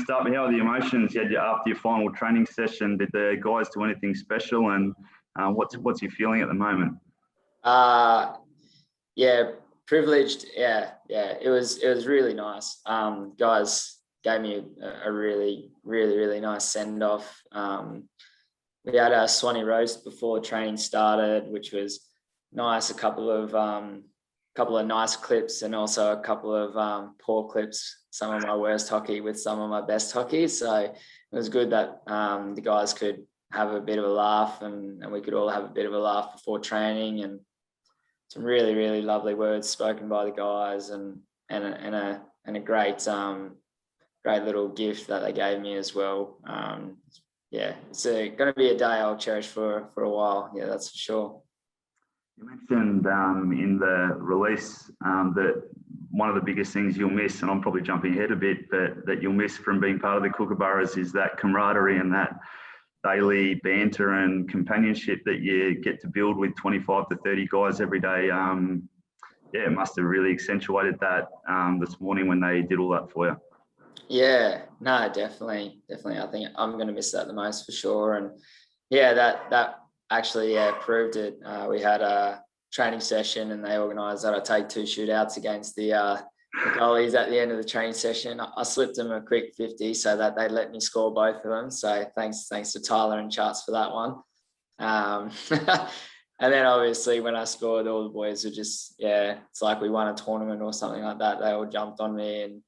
messed up. How are the emotions you had after your final training session? Did the guys do anything special? And what's your feeling at the moment? Yeah, privileged. Yeah. It was really nice. Guys gave me a really nice send off. We had a Swanee roast before training started, which was nice. A couple of nice clips, and also a couple of poor clips. Some of my worst hockey with some of my best hockey. So it was good that the guys could have a bit of a laugh, and we could all have a bit of a laugh before training, and some really lovely words spoken by the guys, and a great little gift that they gave me as well. Yeah, it's going to be a day I'll cherish for a while. Yeah, that's for sure. You mentioned in the release that one of the biggest things you'll miss, and I'm probably jumping ahead a bit, but that you'll miss from being part of the Kookaburras is that camaraderie and that daily banter and companionship that you get to build with 25 to 30 guys every day. Yeah, it must have really accentuated that this morning when they did all that for you. Yeah, no, definitely. I think I'm going to miss that the most for sure. And yeah, that actually proved it. We had a training session, and they organised that I take 2 shootouts against the goalies at the end of the training session. I slipped them a quick 50 so that they let me score both of them. So thanks to Tyler and Charts for that one. And then obviously when I scored, all the boys were just, it's like we won a tournament or something like that. They all jumped on me and,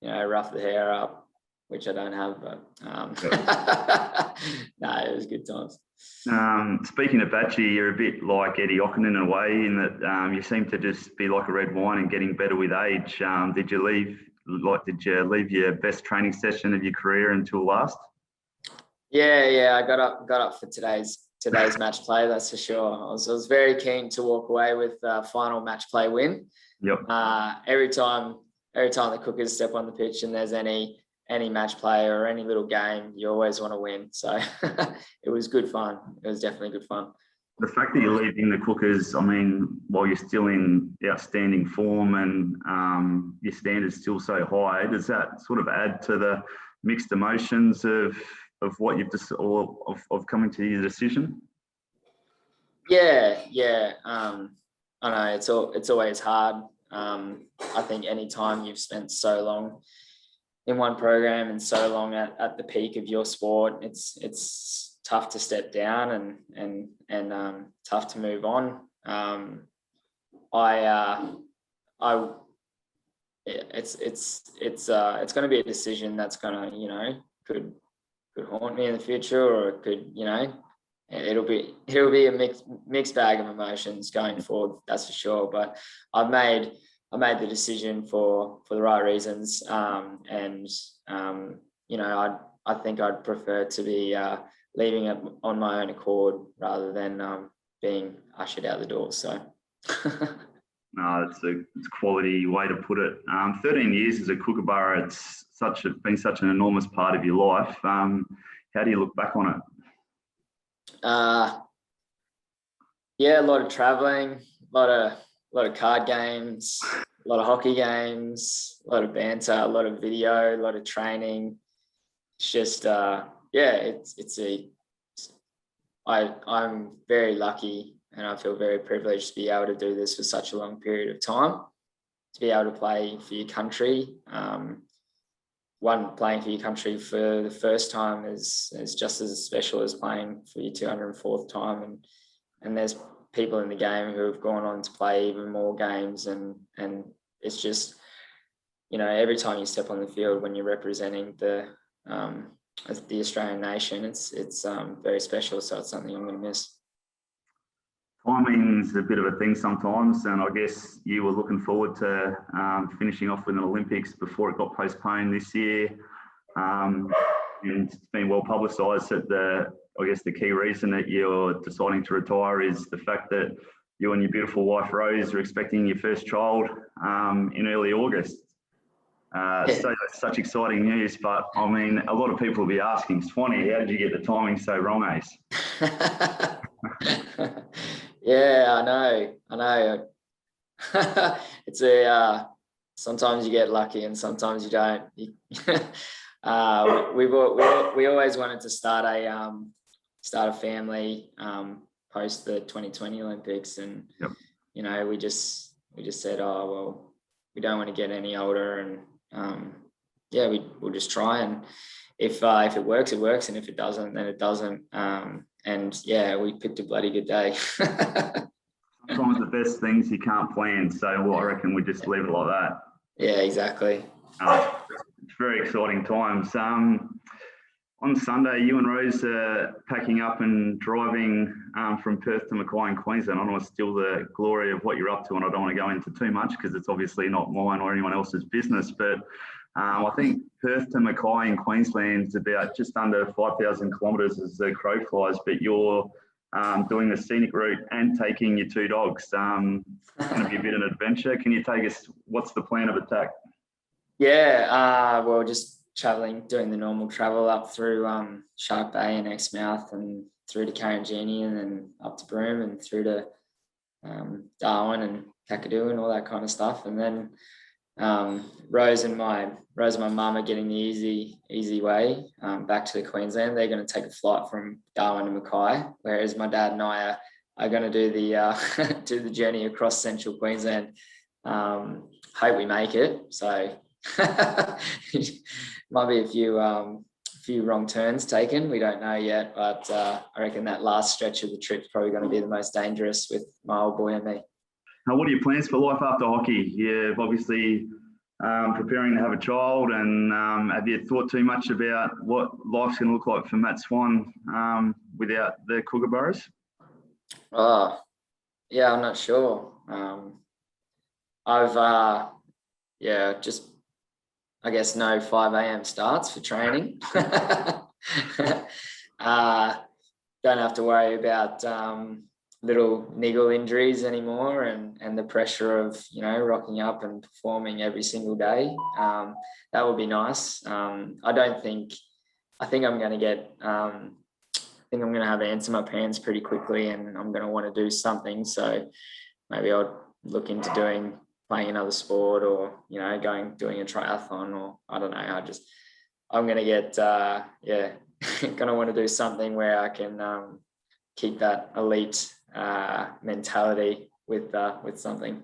roughed the hair up, which I don't have, but no, it was good times. Speaking of Batchy, you're a bit like Eddie Ockenden in a way, in that you seem to just be like a red wine and getting better with age. Did you leave your best training session of your career until last? Yeah, I got up for today's match play, that's for sure. I was very keen to walk away with a final match play win. Yep. Every time the Cookers step on the pitch and there's any match play or any little game, you always want to win. So it was good fun. It was definitely good fun. The fact that you're leaving the Cookers, I mean, while you're still in outstanding form and your standards still so high, does that sort of add to the mixed emotions of what you've just of coming to your decision? Yeah. I know it's always hard. I think any time you've spent so long in one program and so long at the peak of your sport, it's tough to step down and tough to move on. It's going to be a decision that's going to could haunt me in the future, or it could it'll be a mixed bag of emotions going forward, that's for sure. But I made the decision for the right reasons, and I think I'd prefer to be leaving it on my own accord rather than being ushered out the door. So. No, it's a quality way to put it. 13 years as a Kookaburra, it's been such an enormous part of your life. How do you look back on it? Yeah, a lot of traveling, a lot of card games, a lot of hockey games, a lot of banter, a lot of video, a lot of training. It's just I'm very lucky, and I feel very privileged to be able to do this for such a long period of time, to be able to play for your country. Playing for your country for the first time is just as special as playing for your 204th time. And there's people in the game who have gone on to play even more games. And it's just, every time you step on the field when you're representing the Australian nation, it's very special. So it's something I'm going to miss. Timing's a bit of a thing sometimes, and I guess you were looking forward to finishing off with an Olympics before it got postponed this year. And it's been well publicised that the key reason that you're deciding to retire is the fact that you and your beautiful wife Rose are expecting your first child in early August. So that's such exciting news, but I mean, a lot of people will be asking, Swanee, how did you get the timing so wrong, Ace? Yeah, I know. It's sometimes you get lucky and sometimes you don't. We always wanted to start a family post the 2020 Olympics, and Yep. you know, we just said, oh well, we don't want to get any older, and we'll just try, and if it works, it works, and if it doesn't, then it doesn't. And yeah, we picked a bloody good day. Sometimes the best things you can't plan, so I reckon we just leave it like that. Yeah, exactly. It's very exciting times. On Sunday, you and Rose are packing up and driving from Perth to Mackay in Queensland. I know it's still the glory of what you're up to, and I don't want to go into too much because it's obviously not mine or anyone else's business. But I think Perth to Mackay in Queensland is about just under 5,000 kilometres as the crow flies, but you're doing the scenic route and taking your two dogs. It's going to be a bit of an adventure. Can you take us, what's the plan of attack? Yeah, well, just traveling, doing the normal travel up through Shark Bay and Exmouth and through to Karanjini and then up to Broome and through to Darwin and Kakadu and all that kind of stuff. And then Rose and my mum are getting the easy way back to the Queensland. They're going to take a flight from Darwin to Mackay, whereas my dad and I are going to do the do the journey across central Queensland. Hope we make it. So might be a few wrong turns taken. We don't know yet, but I reckon that last stretch of the trip is probably going to be the most dangerous with my old boy and me. Now, what are your plans for life after hockey? You're obviously preparing to have a child, and have you thought too much about what life's going to look like for Matt Swann without the Kookaburras? Oh, yeah, I'm not sure. I've just, I guess, no 5 a.m. starts for training. Don't have to worry about little niggle injuries anymore, and the pressure of, you know, rocking up and performing every single day. That would be nice. I think I'm going to get, I think I'm going to have ants in my pants pretty quickly, and I'm going to want to do something. So maybe I'll look into playing another sport, or, you know, doing a triathlon, or I don't know. I'm going to get, going to want to do something where I can keep that elite mentality with something.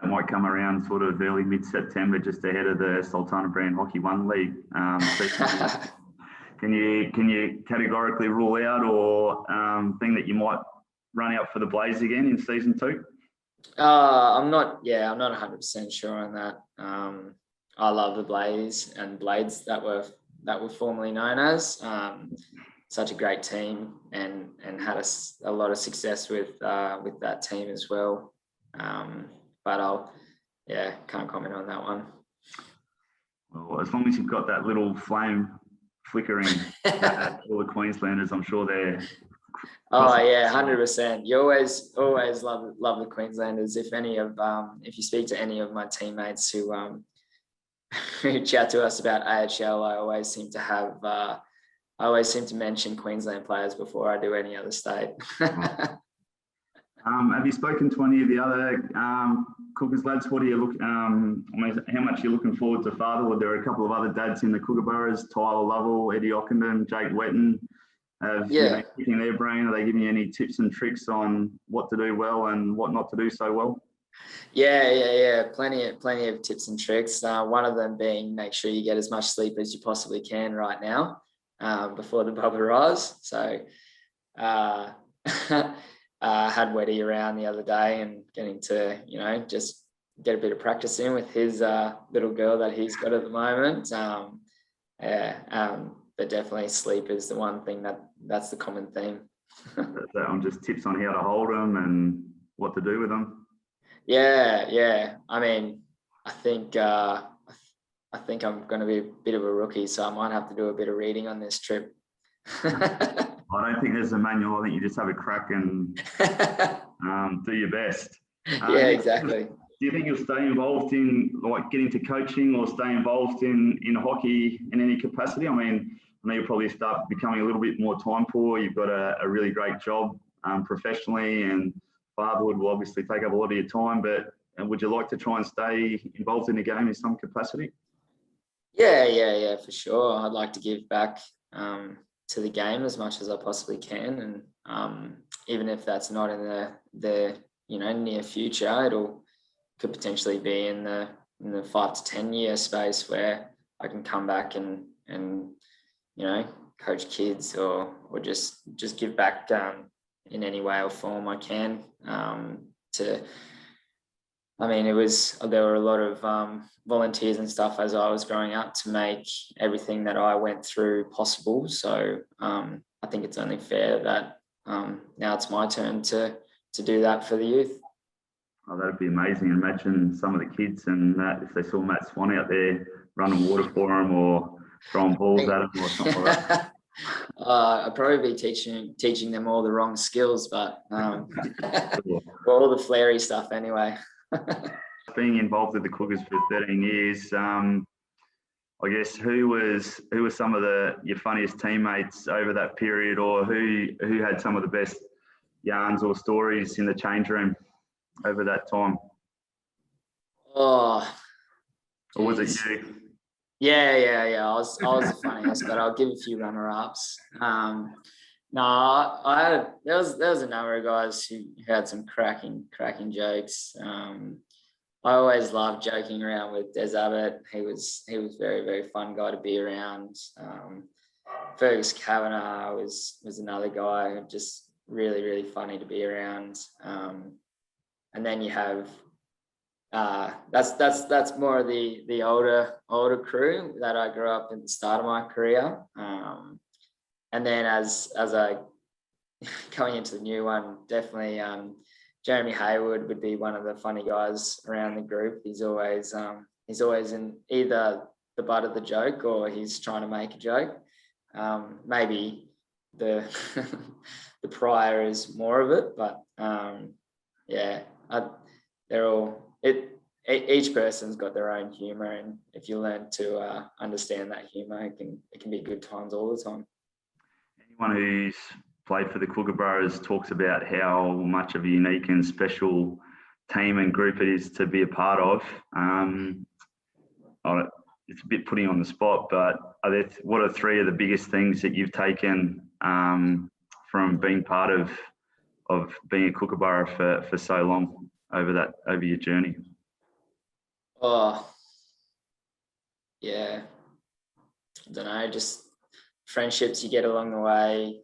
That might come around sort of early mid-September, just ahead of the Sultana Brand Hockey One League. Can you categorically rule out or think that you might run out for the Blaze again in season 2? I'm not 100% sure on that. I love the Blaze and Blades that were formerly known as. Such a great team, and had a lot of success with that team as well. But can't comment on that one. Well, as long as you've got that little flame flickering at all the Queenslanders, I'm sure they're. Oh yeah, 100%. You always love the Queenslanders. If you speak to any of my teammates who chat to us about AHL, I always seem to mention Queensland players before I do any other state. Have you spoken to any of the other Cookers lads? What do you look? How much are you looking forward to fatherhood? There are a couple of other dads in the Kookaburras: Tyler Lovell, Eddie Ockenden, Jake Wetton. You been picking their brain? Are they giving you any tips and tricks on what to do well and what not to do so well? Yeah. Plenty of tips and tricks. One of them being, make sure you get as much sleep as you possibly can right now, before the bubble rise. So had Weddy around the other day and getting to, you know, just get a bit of practice in with his little girl that he's got at the moment. But definitely sleep is the one thing that's the common theme. On just tips on how to hold them and what to do with them. Yeah. I mean, I think I'm going to be a bit of a rookie, so I might have to do a bit of reading on this trip. I don't think there's a manual. I think you just have a crack and do your best. Yeah, exactly. Do you think you'll stay involved in, like, getting to coaching, or stay involved in hockey in any capacity? I mean, I know you'll probably start becoming a little bit more time poor. You've got a really great job professionally, and fatherhood will obviously take up a lot of your time. But would you like to try and stay involved in the game in some capacity? Yeah, for sure. I'd like to give back to the game as much as I possibly can, and even if that's not in the near future, could potentially be in the 5 to 10 year space where I can come back and coach kids or just give back in any way or form I can there were a lot of volunteers and stuff as I was growing up to make everything that I went through possible. So I think it's only fair that now it's my turn to do that for the youth. Oh, that'd be amazing. Imagine some of the kids and that if they saw Matt Swann out there running water for them or throwing balls at them or something like that. I'd probably be teaching them all the wrong skills, but all the flary stuff anyway. Being involved with the Cougars for 13 years, I guess who were some of your funniest teammates over that period, or who had some of the best yarns or stories in the change room over that time? Oh, or was it you? Yeah. I was the funniest, but I'll give a few runner-ups. There was a number of guys who had some cracking jokes. I always loved joking around with Des Abbott. He was very, very fun guy to be around. Fergus Kavanagh was another guy, just really, really funny to be around. And then you have that's more of the older crew that I grew up at the start of my career. And then as I going into the new one, definitely Jeremy Hayward would be one of the funny guys around the group. He's always in either the butt of the joke or he's trying to make a joke. Maybe the the prior is more of it, but they're all each person's got their own humor, and if you learn to understand that humor, it can be good times all the time. Anyone who's played for the Kookaburras talks about how much of a unique and special team and group it is to be a part of. It's a bit putting on the spot, but what are three of the biggest things that you've taken from being part of being a Kookaburra for so long over your journey? Oh, yeah. I don't know, just friendships you get along the way,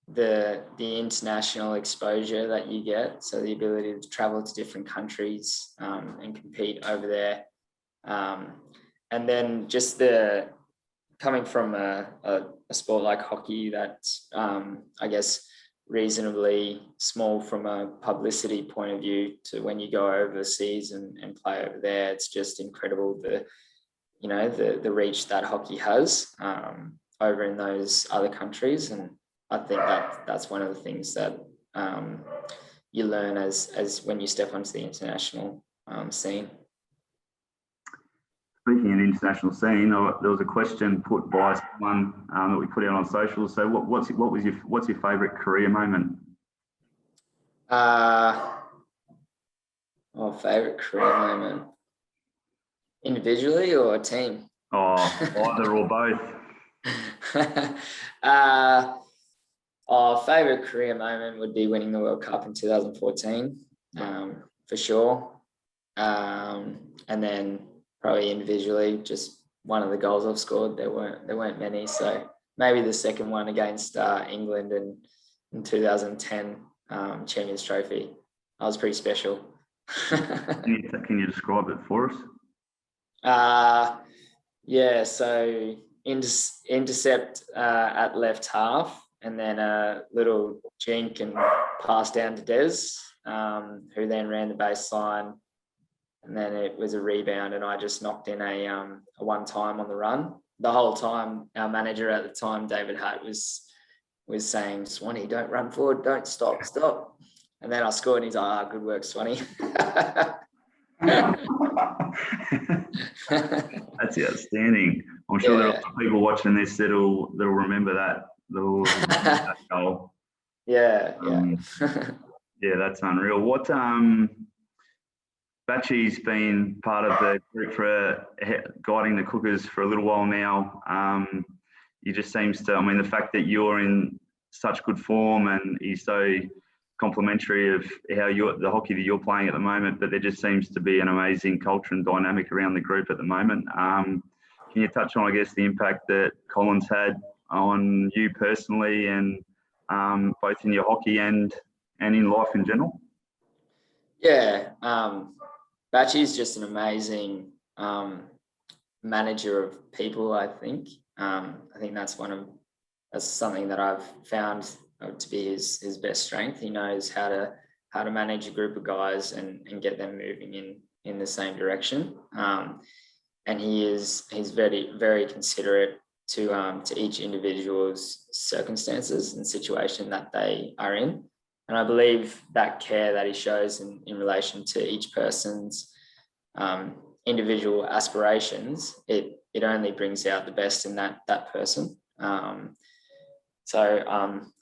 the international exposure that you get, so the ability to travel to different countries and compete over there, and then just the coming from a sport like hockey that's I guess reasonably small from a publicity point of view to when you go overseas and play over there, it's just incredible the reach that hockey has over in those other countries. And I think that's one of the things that you learn as when you step onto the international scene. Speaking of international scene, there was a question put by someone that we put out on social. So, what's your favourite career moment? Favourite career moment, individually or a team? Either or both. Favourite career moment would be winning the World Cup in 2014, for sure. And then probably individually, just one of the goals I've scored. There weren't many, so maybe the second one against England in 2010 Champions Trophy. That was pretty special. Can you describe it for us? So intercept at left half, and then a little jink and pass down to Des, who then ran the baseline, and then it was a rebound, and I just knocked in a one-time on the run. The whole time, our manager at the time, David Hatt, was saying, "Swanee, don't run forward, don't stop." And then I scored, and he's like, "Good work, Swanee." That's outstanding. I'm sure there are people watching this that'll remember that goal. Yeah. Yeah, that's unreal. What Batchy's been part of the group for guiding the Cookers for a little while now. He just seems to, I mean, the fact that you're in such good form and he's so complimentary of how the hockey that you're playing at the moment, but there just seems to be an amazing culture and dynamic around the group at the moment. Can you touch on, I guess, the impact that Colin's had on you personally and both in your hockey and in life in general? Yeah, Batchy's just an amazing manager of people, I think. I think that's something that I've found to be his best strength. He knows how to manage a group of guys and get them moving in the same direction. And he's very, very considerate to each individual's circumstances and situation that they are in. And I believe that care that he shows in relation to each person's individual aspirations, it only brings out the best in that person. So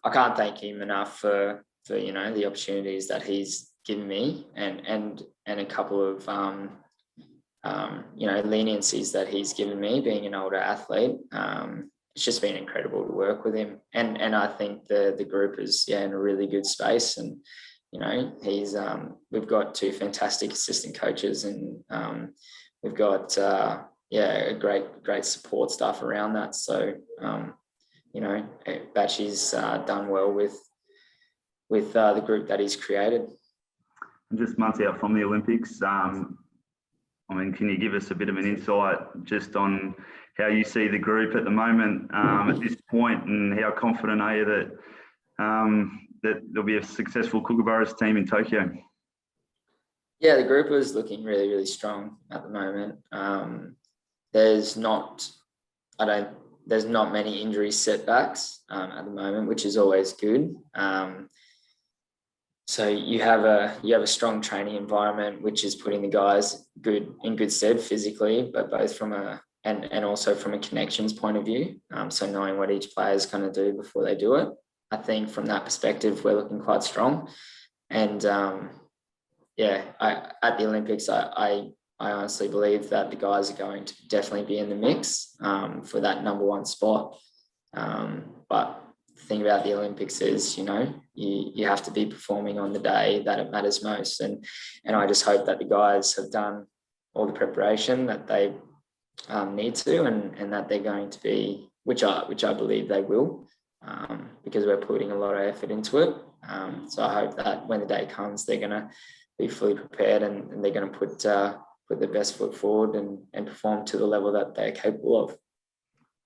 I can't thank him enough for the opportunities that he's given me and a couple of leniencies that he's given me being an older athlete. It's just been incredible to work with him, and I think the group is in a really good space. And he's we've got two fantastic assistant coaches, and we've got a great support staff around that. So Batchy's done well with the group that he's created. And just months out from the Olympics, I mean, can you give us a bit of an insight just on how you see the group at the moment at this point, and how confident are you that there'll be a successful Kookaburras team in Tokyo? Yeah, the group is looking really, really strong at the moment. There's not many injury setbacks at the moment, which is always good. So you have a strong training environment, which is putting the guys in good stead physically, but both from and also from a connections point of view. So knowing what each player is going to do before they do it. I think from that perspective, we're looking quite strong. And at the Olympics, I honestly believe that the guys are going to definitely be in the mix for that number one spot. But the thing about the Olympics is, you have to be performing on the day that it matters most. And I just hope that the guys have done all the preparation that they need to, and that they're going to be, which I believe they will, because we're putting a lot of effort into it. So I hope that when the day comes, they're going to be fully prepared, and they're going to put their best foot forward and perform to the level that they're capable of.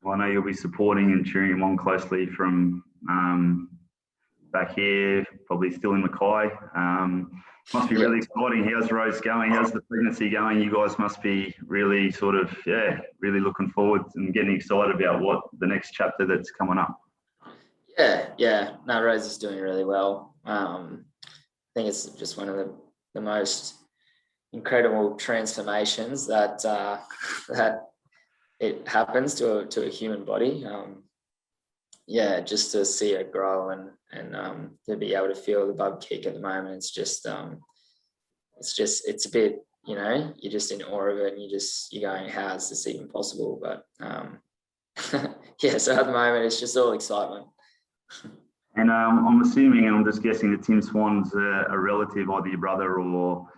Well, I know you'll be supporting and cheering him on closely from back here, probably still in Mackay. Must be really exciting. How's Rose going? How's the pregnancy going? You guys must be really really looking forward and getting excited about what the next chapter that's coming up. Yeah. No, Rose is doing really well. I think it's just one of the most incredible transformations that it happens to a human body. Just to see it grow and to be able to feel the bub kick at the moment, it's a bit, you're just in awe of it, and you're going, how is this even possible? But so at the moment it's just all excitement. And I'm assuming, and I'm just guessing, that Tim Swann's a relative, either your brother or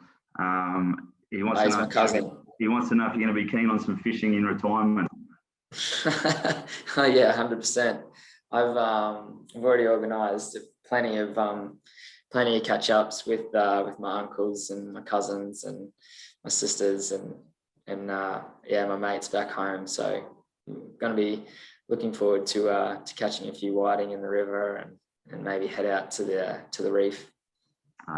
he wants to know. My cousin. He wants to know if you're going to be keen on some fishing in retirement. Oh yeah, 100%. I've already organised plenty of catch-ups with my uncles and my cousins and my sisters and my mates back home. So I'm going to be looking forward to catching a few whiting in the river and maybe head out to the reef.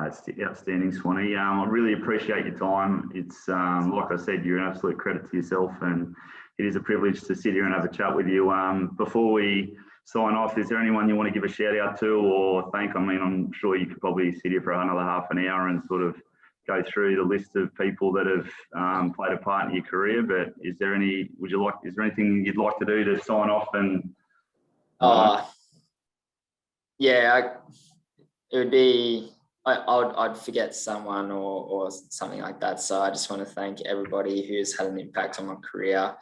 It's outstanding, Swanee. I really appreciate your time. It's like I said, you're an absolute credit to yourself, and it is a privilege to sit here and have a chat with you. Before we sign off, is there anyone you want to give a shout out to or thank? I mean, I'm sure you could probably sit here for another half an hour and sort of go through the list of people that have played a part in your career, but is there anything you'd like to do to sign off? And I'd forget someone or something like that. So I just want to thank everybody who's had an impact on my career,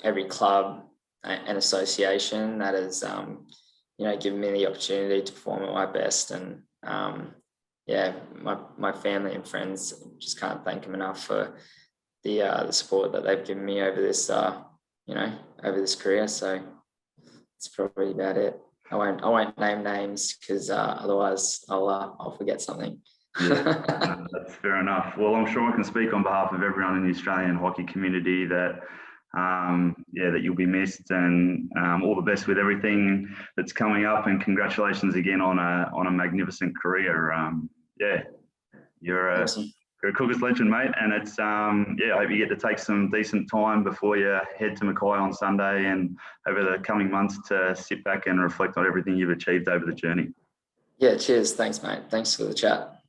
every club and association that has, given me the opportunity to perform at my best. And my family and friends, just can't thank them enough for the support that they've given me over this, over this career. So that's probably about it. I won't name names because otherwise I'll forget something. Yeah, that's fair enough. Well, I'm sure I can speak on behalf of everyone in the Australian hockey community that that you'll be missed, and all the best with everything that's coming up. And congratulations again on a magnificent career. You're Awesome. You're a Cougars legend, mate, and it's I hope you get to take some decent time before you head to Mackay on Sunday and over the coming months to sit back and reflect on everything you've achieved over the journey. Yeah, cheers. Thanks, mate. Thanks for the chat.